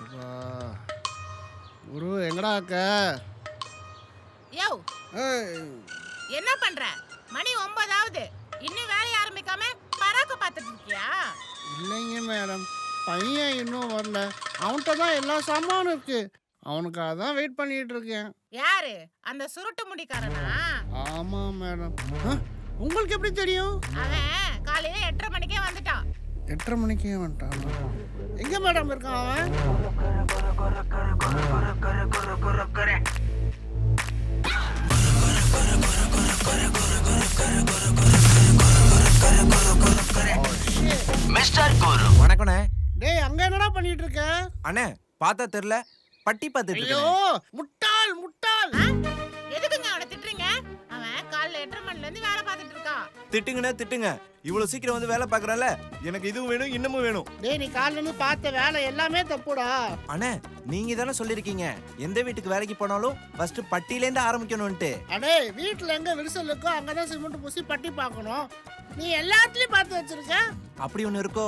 அப்பா. குரு எங்கடா இருக்க? யோ ஏய், என்ன பண்ற? மணி 9 ஆகுது. இன்னும் வேலைய ஆரம்பிக்காம பராக்க பார்த்துட்டு இருக்கியா? இல்லைங்க மேடம், பையன் இன்னும் வரல. அவன்கிட்ட தான் எல்லா சாமானும் இருக்கு. அவனுக்காக தான் வெயிட் பண்ணிட்டு இருக்கேன். யாரு? அந்த சுருட்டு முடிக்காரனா? ஆமா மேடம். உங்களுக்கு எப்படி தெரியும்? அவன் காலையில 8:30 மணிக்கே வந்துட்டான். 8:30 மணிக்கே வந்துட்டானா? எங்க மேடம் இருக்கான் அவன்? மிஸ்டர் குரு வணக்கண்ணே. டேய், அங்க என்னடா பண்ணிட்டு இருக்க? அண்ணே பார்த்தா தெரியல, பட்டி பார்த்துட்டு ஐயோ, இருக்கேன். முட்டாள் முட்டாள். ஆ? எதுக்குங்க அவனை திட்டுறீங்க? அவன் காலையில 8:30 மணில இருந்து வேலை பார்த்துட்டு இருக்கான். திட்டுங்கண்ணே திட்டுங்க. இவ்வளவு சீக்கிரம் வந்து வேலை பார்க்கறல, எனக்கு இதுவும் வேணும் இன்னமும் வேணும். டேய், நீ காலைல இருந்து பார்த்த வேலை எல்லாமே தப்புடா. அண்ணே நீங்க தானே சொல்லிருக்கீங்க எந்த வீட்டுக்கு வேலைக்கு போனாலும் ஃபர்ஸ்ட் பட்டியில இருந்து ஆரம்பிக்கணும்ட்டு. அடே, வீட்டுல எங்க விரிசல் இருக்கோ அங்கதான் சிமெண்ட் பூசி பட்டி பார்க்கணும். நீ எல்லாத்துலயும் பார்த்து வச்சிருக்க. அப்படி ஒண்ணு இருக்கோ?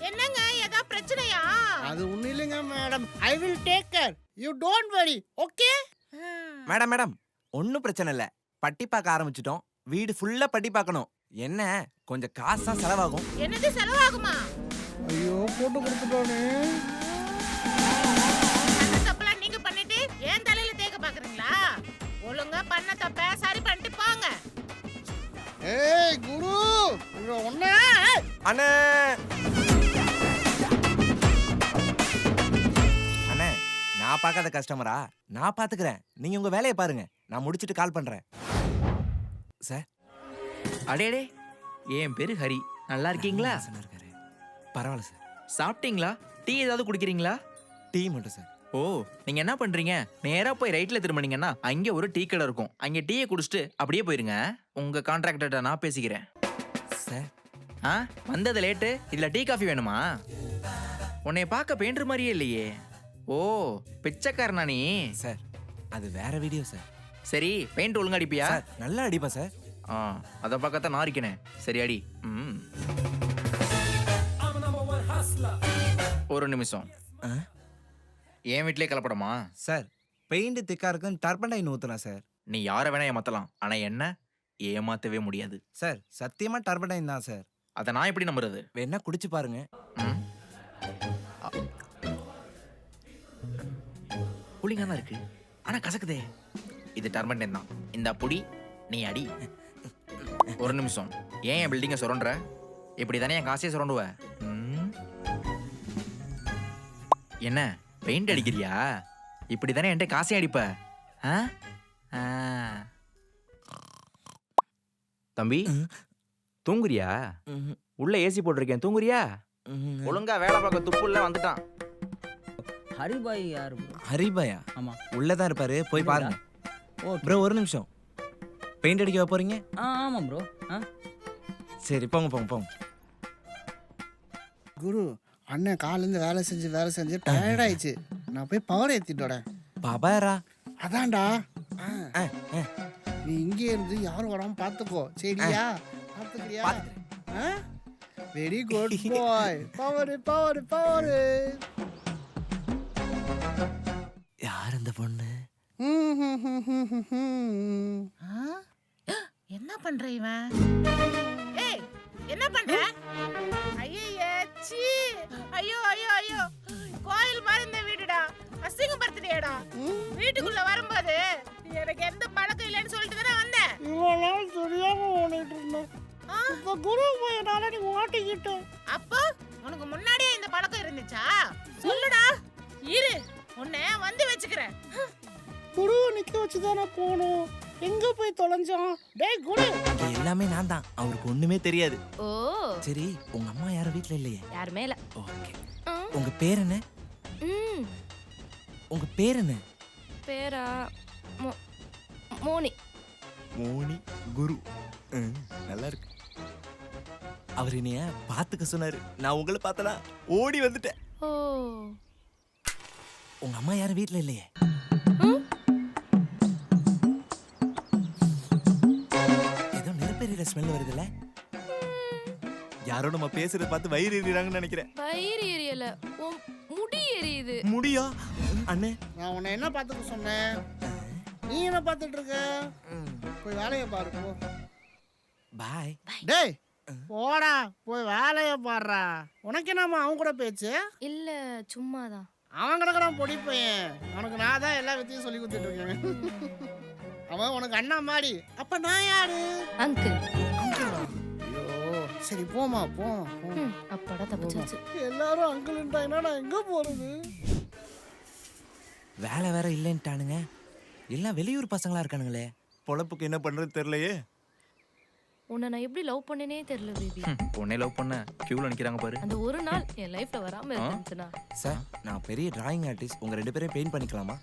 என்னங்க ஏதா பிரச்சனையா? அது ஒண்ணு இல்லைங்க madam. I will take care. You don't worry. Okay? Madam madam ஒன்னும் பிரச்சனை இல்ல. பட்டி பார்க்க ஆரம்பிச்சிட்டோம். வீடு ஃபுல்லா பட்டி பார்க்கணும். என்ன கொஞ்சம் காசு தான் செலவாகும். என்னது செலவாகுமா? ஐயோ, போட்டு கொடுத்துட்டானே. அந்த தப்பெல்லாம் நீங்க பண்ணிட்டு ஏன் தலையில தேக்க பாக்குறீங்களா? ஒழுங்கா பண்ண தப்ப சரி பண்ணிட்டு போங்க. ஏய் குரு, இங்க ஒண்ணே. அண்ணே அண்ணே நான் பார்க்காத கஸ்டமரா? நான் பாத்துக்கிறேன். நீங்க உங்க வேலையை பாருங்க. நான் முடிச்சிட்டு கால் பண்றேன் சார். அடேடே, என் பேரு ஹரி. நல்லா இருக்கீங்களா? இருக்காரு. பரவாயில்ல சார். சாப்பிட்டீங்களா? டீ ஏதாவது குடிக்கிறீங்களா? டீ மட்டும் சார். ஓ, நீங்க என்ன பண்றீங்க? நேரா போய் ரைட்ல திரும்பினீங்கன்னா அங்க ஒரு டீ கடை இருக்கும். அங்க டீயை குடிச்சிட்டு அப்படியே போயிருங்க. உங்க கான்ட்ராக்டர்ட்ட நான் பேசிக்கிறேன். சார் ஆ, வந்தது லேட்டு. இதுல டீ காஃபி வேணுமா? உன்னைய பார்க்க பெயிண்டர் மாதிரியே இல்லையே. ஓ, பிச்சைக்காரனா நீ? சார் அது வேற வீடியோ சார். சரி, பெயிண்ட் ஒழுங்கா அடிப்பியா? சார் நல்லா அடிப்பா சார். ஆ, அத பக்கத்தான் நான் இருக்கேனே. சரி அடி. ஒரு நிமிஷம். என் வீட்லயே கலப்படமா? சார் பெயிண்ட் திக்கா இருக்குன்னு டர்பன்டைன் ஊத்துறேன் சார். நீ யார வேணா ஏமாத்தலாம், ஆனா என்ன ஏமாத்தவே முடியாது. சார் சத்தியமா டர்பன்டைன் தான் சார். அத நான் எப்படி நம்புறது? வேணா குடிச்சு பாருங்க. புளிங்க தான் இருக்கு, ஆனா கசக்குதே. இது டர்பன்டைன் தான். இந்த புடி, நீ அடி. ஒரு நிமிஷம். ஏன் என் பில்டிங்க சுரண்டுற? இப்படி தானே என் காசையே சுரண்டுவ? என்ன பெயிண்ட் அடிக்கிறியா? இப்படி தானே என்கிட்ட காசையும் அடிப்ப? தம்பி தூங்குறியா? உள்ள ஏசி போட்டிருக்கேன், தூங்குறியா? ஒழுங்கா வேலை பார்க்க துப்புல வந்துட்டான். ஹரிபாய் யாரு? ஹரிபாயா? ஆமா, உள்ளதான் இருப்பாரு, போய் பாருங்க. ஓகே ப்ரோ ஒரு நிமிஷம். பெயிண்ட் அடிக்க போறீங்க? ஆமா ப்ரோ. சரி போங்க போங்க போங்க. குரு, அண்ணன் காலேருந்து வேலை செஞ்சு டயர்ட் ஆயிடுச்சு. நான் போய் பவர் ஏத்திட்டு வரேன். பாபாரா? அதான்டா. நீ இங்கே இருந்து யாரும் வராம பாத்துக்கோ, சரியா? பாத்துக்கிறியா? Very good boy. Power power power. யார் அந்த பொண்ணு? என்ன பண்ற இவன்? ஏய், என்ன பண்ற? ஐயே, சீ. ஐயோ ஐயோ ஐயோ, கோயில் மாதிரி இந்த வீடுடா. அசிங்கப்படுத்துறியேடா. வீட்டுக்குள்ள வரும்போது எனக்கு எந்த பழக்கம் இல்லைன்னு சொல்லிட்டு தானே வந்தேன். இவ்வளவு நாள் தெரியாம ஓடிட்டு இருந்தேன். இப்ப குரு போயனால நீ ஓட்டிக்கிட்ட. அப்போ உனக்கு முன்னாடியே இந்த பழக்கம் இருந்துச்சா? சொல்லுடா. இரு, உன்னை வந்து வச்சுக்கிறேன். குருவை நிக்க வச்சுதானே போகணும். எங்க போய் தொலைஞ்சான்? டேய் குரு, எல்லாமே நான் தான். அவருக்கு ஒண்ணுமே தெரியாது. ஓ, சரி உங்க அம்மா யாரும் வீட்ல இல்லையே? யாருமே இல்ல. ஓகே. உங்க பேர் என்ன? உங்க பேர் என்ன? பேரா மோனி. மோனி குரு. நல்லா இருக்கு. அவர் என்னைய பாத்துக்க சொன்னாரு. நான் உங்களை பார்த்தனா ஓடி வந்துட்டேன். ஓ, உங்க அம்மா யாரும் வீட்ல இல்லையே? ஏதோ நெருப்பெரியிற ஸ்மெல் வருதுல்ல? யாரோ நம்ம பேசுறத பார்த்து வயிறு எறிறாங்கன்னு நினைக்கிறேன். வயிறு எரியல, உன் முடி எரியுது. முடியா அண்ணே? நான் உன்னை என்ன பார்த்துக்க சொன்னேன்? நீ என்ன பார்த்துட்டு இருக்க? போய் வேலையை பாரு போ. பாய். டேய் போடா, போய் வேலையை பாடுறா. உனக்கு என்னம்மா அவன் கூட பேச்சு? இல்ல சும்மாதான். அவன் கிடக்குறான் பொடி பையன். அவனுக்கு நான் தான் எல்லா வித்தையும் சொல்லி கொடுத்துட்டு இருக்கேன். அவன் உனக்கு அண்ணா மாடி. அப்ப நான் யாரு? அங்கிள். ஐயோ சரி போமா போமா. அப்பாடா தப்பிச்சாச்சு. எல்லாரும் அங்கிள்ன்றாங்கன்னா நான் எங்க போறது? வேலை வேற இல்லைன்ட்டானுங்க. எல்லாம் வெளியூர் பசங்களா இருக்கானுங்களே. பொழப்புக்கு என்ன பண்றது தெரியலையே. உன்னை நான் எப்படி லவ் பண்ணேனே தெரியல பேபி. உன்னை லவ் பண்ண கியூல நிக்கிறாங்க பாரு. அந்த ஒரு நாள் என் லைஃப்ல வராம இருந்துச்சுனா. சார் நான் பெரிய டிராயிங் ஆர்டிஸ்ட். உங்க 2 பேரையும் பெயிண்ட் பண்ணிக்கலாமா?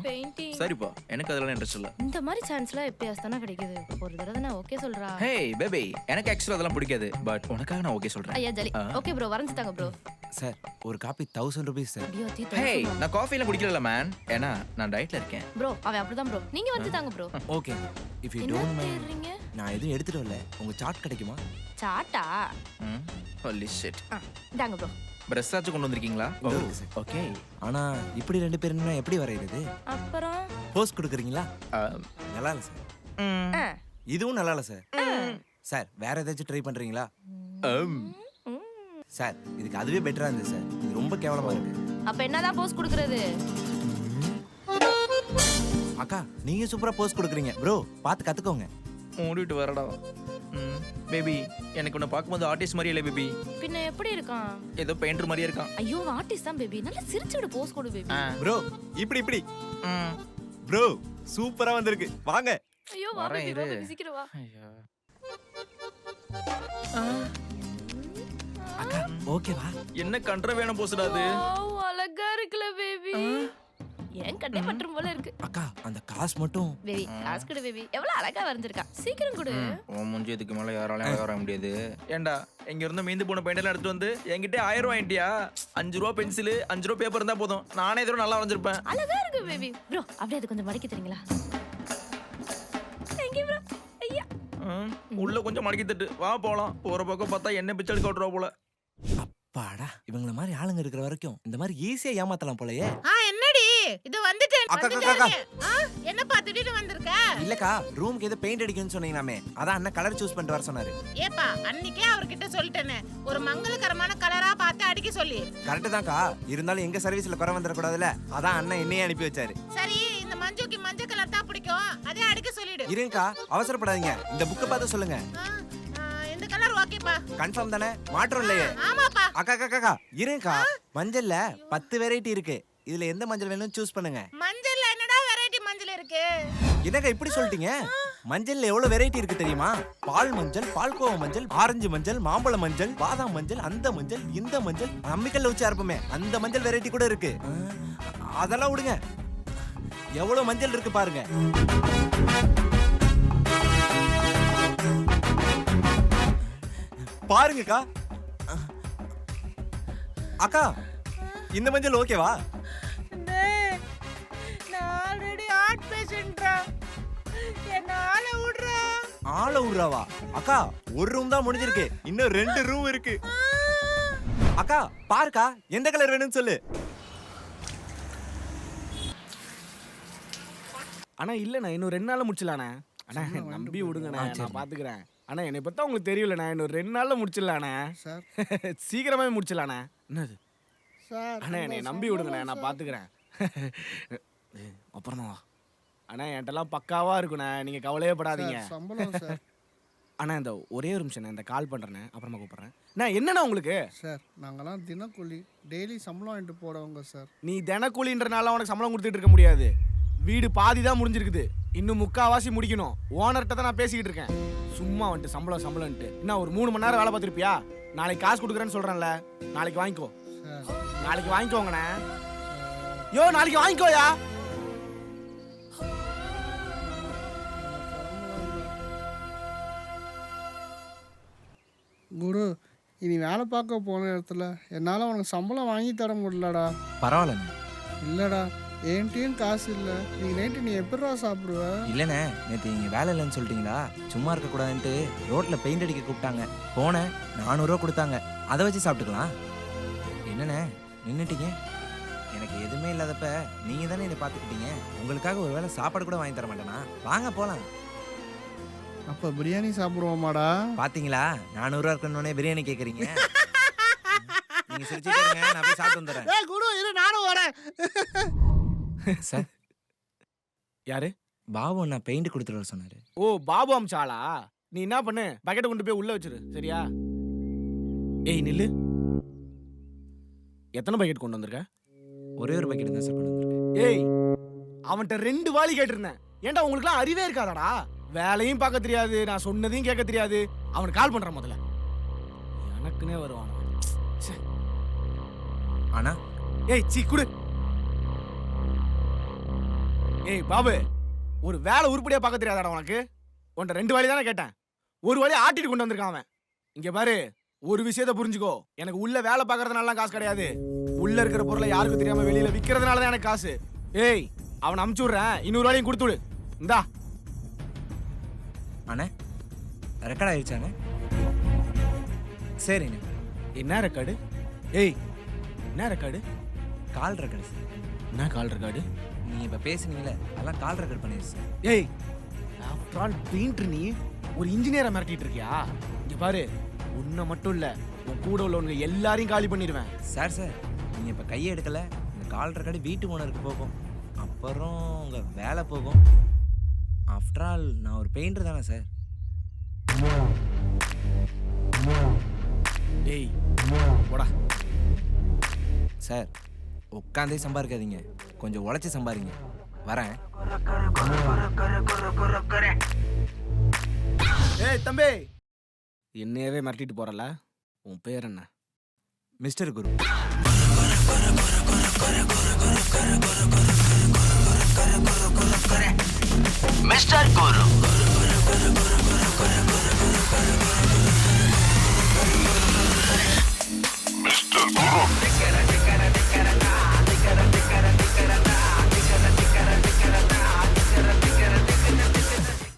பெயிண்டிங். சரிப்பா, எனக்கு அதெல்லாம் இன்ட்ரெஸ்ட் இல்ல. இந்த மாதிரி சான்ஸ்லாம் எப்பயாவது தானே கிடைக்குது. ஒரு தடவை நான் ஓகே சொல்றா. ஹே பேபி, எனக்கு ஆக்சுவலா அதெல்லாம் பிடிக்காது. பட் உனக்காக நான் ஓகே சொல்றேன். ஐயா ஜலி. ஓகே ப்ரோ, வரைஞ்சு தாங்க ப்ரோ. சார் ஒரு காப்பி 1000 ரூபீஸ் சார். ஐயோ தீ ஹே, நான் காஃபி எல்லாம் குடிக்கல மேன். ஏன்னா நான் டயட்ல இருக்கேன். ப்ரோ. அவன் அப்படிதான் ப்ரோ. நீங்க வந்து தாங்க ப்ரோ. ஓகே இஃப் யூ என்ன டோன்ட் மைண்ட். தேடுறீங்க? நான் எதுவும் எடுத்துட்டு வரல. உங்க சார்ட் கிடைக்குமா? சாட்டா. Holy shit. தாங்க ப்ரோ. பிரஷ் ஆச்சு கொண்டு வந்திருக்கீங்களா? இருக்கு சார். ஓகே. ஆனா இப்படி 2 பேருன்னா எப்படி வரையுது? அப்புறம் போஸ்ட் கொடுக்குறீங்களா? நல்லா இல்ல சார். இதுவும் நல்லா இல்ல சார். சார் வேற ஏதாச்சும் ட்ரை பண்றீங்களா? சார் இதுக்கு அதுவே பெட்டரா இருந்துச்சு சார். இது ரொம்ப கேவலமா இருக்கு. அப்ப என்னதான் போஸ் கொடுக்கிறது? அக்கா நீங்க சூப்பரா போஸ்ட் கொடுக்குறீங்க ப்ரோ. பார்த்து கத்துக்கோங்க. மூடிட்டு வரடா. பேபி, எனக்கு உன்னை பார்க்கும்போது ஆர்டிஸ்ட் மாதிரியே இல்லை பேபி. பின்ன எப்படி இருக்கான்? ஏதோ பெயிண்டர் மாதிரியே இருக்கான். ஐயோ ஆர்டிஸ்ட் தான் பேபி. நல்லா சிரிச்சுடு போஸ் கொடு பேபி. ப்ரோ இப்படி ப்ரோ சூப்பரா வந்திருக்கு. வாங்க. ஐயோ வா வரேன் பேபி, இரு. சீக்கிரம் வா. அக்கா ஓகேவா? என்ன கண்ட்ர வேணும் போஸ்டா அது? வாவ், அழகா இருக்குல பேபி. ஏன் கட்டே பட்டும் போல இருக்கு. அக்கா அந்த காசு மட்டும். பேபி காசு கொடு பேபி. எவ்வளவு அழகா வரைஞ்சிருக்கா. சீக்கிரம் கொடு. உன் மூஞ்சி இதுக்கு மேல யாராலையும் வர முடியாது. ஏண்டா இங்க இருந்து மீந்து போன பெயிண்ட் எல்லாம் எடுத்துட்டு வந்து என்கிட்ட 1000 ரூபாய் வாங்கிட்டியா? 5 ரூபா பென்சில் 5 ரூபா பேப்பர் இருந்தா போதும். நானே இதோட நல்லா வரைஞ்சிருப்பேன். அழகா இருக்கு பேபி. ப்ரோ அப்படியே அது கொஞ்சம் மடக்கி தரீங்களா? Thank you bro. ஐயா உள்ள கொஞ்சம் மடக்கி தட்டு. வா போலாம். போற பக்கம் பார்த்தா என்ன பிச்சை எடுக்க விட்டுறா போல. அப்பாடா இவங்கள மாதிரி ஆளுங்க இருக்கிற வரைக்கும் இந்த மாதிரி ஈஸியா ஏமாத்தலாம் போலயே. என்னடி இது வந்துட்டேன். அக்கா, அக்கா, அக்கா. என்னப்பா திடீர்னு வந்திருக்க? இல்லக்கா ரூமுக்கு ஏதோ பெயிண்ட் அடிக்கணும்னு சொன்னீங்களாமே. அதான் அண்ணன் கலர் சூஸ் பண்ணிட்டு வர சொன்னாரு. ஏப்பா அன்னைக்கே அவர்கிட்ட சொல்லிட்டேனே ஒரு மங்களகரமான கலரா பார்த்து அடிக்க சொல்லி. கரெக்ட் தான்க்கா. இருந்தாலும் எங்க சர்வீஸ்ல குறை வந்துட கூடாதுல. அதான் அண்ணன் என்னையே அனுப்பி வச்சாரு. சரி இந்த மஞ்சுக்கு மஞ்சள் கலர் தான் பிடிக்கும். அதே அடிக்க சொல்லிடு. இருங்கக்கா அவசரப்படாதீங்க. இந்த புக்கை பார்த்து சொல்லுங்க. இந்த கலர் ஓகேப்பா. கன்ஃபார்ம் தானே? மாற்றம் இல்லையே? ஆமாப்பா. அக்கா அக்கா அக்கா இருங்கக்கா. மஞ்சள்ல 10 வெரைட்டி இருக்கு. இதுல எந்த மஞ்சள் வேணும் சூஸ் பண்ணுங்க. மஞ்சள்ல என்னடா வெரைட்டி மஞ்சள் இருக்கு? என்னக்கா இப்படி சொல்லிட்டீங்க? மஞ்சள்ல எவ்வளவு வெரைட்டி இருக்கு தெரியுமா? பால் மஞ்சள், பால்கோவா மஞ்சள், ஆரஞ்சு மஞ்சள், மாம்பழ மஞ்சள், பாதாம் மஞ்சள், அந்த மஞ்சள், இந்த மஞ்சள், அம்மிக்கல்ல வச்சு அரைப்போமே அந்த மஞ்சள் வெரைட்டி கூட இருக்கு. அதெல்லாம் விடுங்க. எவ்வளவு மஞ்சள் இருக்கு பாருங்க. பாருங்கக்கா. அக்கா இந்த மஞ்சள் ஓகேவா? நான் ஆல்ரெடி ஹார்ட் பேஷண்ட்ரா. என்ன ஆள விடுறா. ஆள விடுறாவா? அக்கா ஒரு ரூம் தான் முடிஞ்சிருக்கு. இன்னும் 2 ரூம் இருக்கு. அக்கா பாருக்கா எந்த கலர் வேணும்னு சொல்லு. அண்ணா இல்லைண்ணா இன்னும் 2 நாள்ல முடிச்சிடலாண்ணே. அண்ணா நம்பி விடுங்கண்ணா, நான் பாத்துக்கிறேன். அண்ணா என்னை பத்தா உங்களுக்கு தெரியலண்ணா. இன்னும் 2 நாள்ல முடிச்சிடலாண்ணே. சார் சீக்கிரமாவே முடிச்சிடலாண்ணே. என்னது சார் அண்ணா என்னை நம்பி விடுங்கண்ணே, நான் பாத்துக்கிறேன். அப்புறம் வா அண்ணா. என்கிட்டலாம் பக்காவா இருக்குண்ணே, நீங்க கவலையே படாதீங்க. சம்பளம் சார். அண்ணா இந்த ஒரே ஒரு நிமிஷம் இந்த கால் பண்றேண்ணே, அப்புறமா கூப்பிடுறேன். நான் என்னண்ணா உங்களுக்கு? சார் நாங்கெல்லாம் தினக்கூலி டெய்லி சம்பளம் வாங்கிட்டு போறவங்க சார். நீ தினக்கூலின்றனால உனக்கு சம்பளம் கொடுத்துட்டு இருக்க முடியாது. வீடு பாதி தான் முடிஞ்சிருக்குது. இன்னும் 3/4 முடிக்கணும். ஓனர்கிட்ட தான் நான் பேசிக்கிட்டு இருக்கேன். சும்மா வந்துட்டு சம்பளம்ட்டு இன்னும் ஒரு 3 மணி நேரம் வேலை பார்த்துருப்பியா? நாளைக்கு காசு கொடுக்குறேன்னு சொல்றேன்ல, நாளைக்கு வாங்கிக்கோ. நாளைக்கு வாங்கிக்கோங்கண்ணே. யோ நாளைக்கு வாங்கிக்கோயா. குரு இனி வேலை பார்க்க போன இடத்துல என்னால் உனக்கு சம்பளம் வாங்கி தர முடியலடா. பரவாயில்ல. இல்லைடா என்கிட்டயும் காசு இல்லை நீ நைட்டு நீ எப்படிடா சாப்பிடுவ? இல்லைண்ணே, நேற்று நீங்கள் வேலை இல்லைன்னு சொல்லிட்டீங்களா, சும்மா இருக்கக்கூடாதுன்ட்டு ரோட்டில் பெயிண்ட் அடிக்க கூப்பிட்டாங்க. போனேன், 400 ரூபா கொடுத்தாங்க. அதை வச்சு சாப்பிட்டுக்கலாம். என்னண்ணே நின்றுட்டீங்க? எனக்கு எதுவுமே இல்லாதப்ப நீங்கள் தானே இதை பார்த்துக்கிட்டீங்க. உங்களுக்காக ஒரு வேளை சாப்பாடு கூட வாங்கி தர மாட்டேனா? வாங்க போகலாம். அப்போ பிரியாணி சாப்பிடுவோமாடா? பார்த்தீங்களா, 400 ரூபா இருக்கணுன்னே பிரியாணி கேட்குறீங்க. நீங்கள் சிரிச்சுக்கோங்க, நான் போய் சாப்பிட்டு வந்துடுறேன். ஏய் குரு, இரு நானும் வரேன். சார், யாரு? பாபு நான் பெயிண்ட் கொடுத்துட்டு வர சொன்னார். ஓ, பாபு அம்சாளா? நீ என்ன பண்ணு, பக்கெட்டை கொண்டு போய் உள்ள வச்சிரு, சரியா? ஏய் நில்லு. எத்தனை பக்கெட் கொண்டு வந்திருக்க? ஒரே ஒரு பக்கெட் தான் சார் கொண்டு வந்திருக்கேன். ஏய், அவன்கிட்ட 2 வாளி கேட்டிருந்தேன். ஏன்டா உங்களுக்குலாம் அறிவே இருக்காதாடா? வேலையும் பார்க்க தெரியாது, நான் சொன்னதையும் கேட்க தெரியாது. அவனுக்கு கால் பண்றான் முதல்ல. எனக்குனே வருவான். ஆனா ஏய் சீ குடு. ஏய் பாபு, ஒரு வேலை உருப்படியா பார்க்க தெரியாதாடா உனக்கு? உன்கிட்ட 2 வாளி தானே கேட்டேன், ஒரு வாளி ஆட்டிட்டு கொண்டு வந்திருக்கான் அவன். இங்க பாரு, ஒரு விஷயத்தை புரிஞ்சுக்கோ. எனக்கு உள்ள வேலை பார்க்கறதுனால காசு கிடையாது. உள்ள இருக்கிற பொருளை யாருக்கும் தெரியாம வெளியில விக்கிறதுனால தான் எனக்கு காசு. ஏய், அவனை அமுச்சு விடுறேன், 200 வாளியும் கொடுத்து விடு. இந்தா. அண்ணே, ரெக்கார்ட் ஆயிடுச்சாண்ணே? சரிண்ணே. என்ன ரெக்கார்டு? ஏய், என்ன ரெக்கார்டு? கால் ரெக்கார்டு சார். என்ன கால் ரெக்கார்டு? நீங்கள் இப்போ பேசுனீங்களே, அதெல்லாம் கால் ரெக்கார்ட் பண்ணிடுச்சு சார். ஏய், ஆஃப்டர் ஆல் பெயிண்டர் நீ ஒரு இன்ஜினியரை மிரட்டிட்டு இருக்கியா? இங்க பாரு, உன்னை மட்டும் இல்ல, உன் கூட உள்ளவங்க எல்லாரையும் காலி பண்ணிடுவேன். சார் சார், நீங்கள் இப்போ கையை எடுக்கலை, இந்த கால் ரெக்கார்டு வீட்டு ஓனருக்கு போகும், அப்புறம் உங்கள் வேலை போகும். ஆஃப்டர் ஆல் நான் ஒரு பெயிண்டர் தானே சார். ஏய் போடா. சார், உட்காந்தே சம்பாதிக்காதீங்க, கொஞ்சம் உழைச்சி சம்பாதிங்க. வரேன். ஏய் தம்பி, என்னையவே மிரட்டிட்டு போறல? உன் பேர் என்ன? மிஸ்டர் குரு.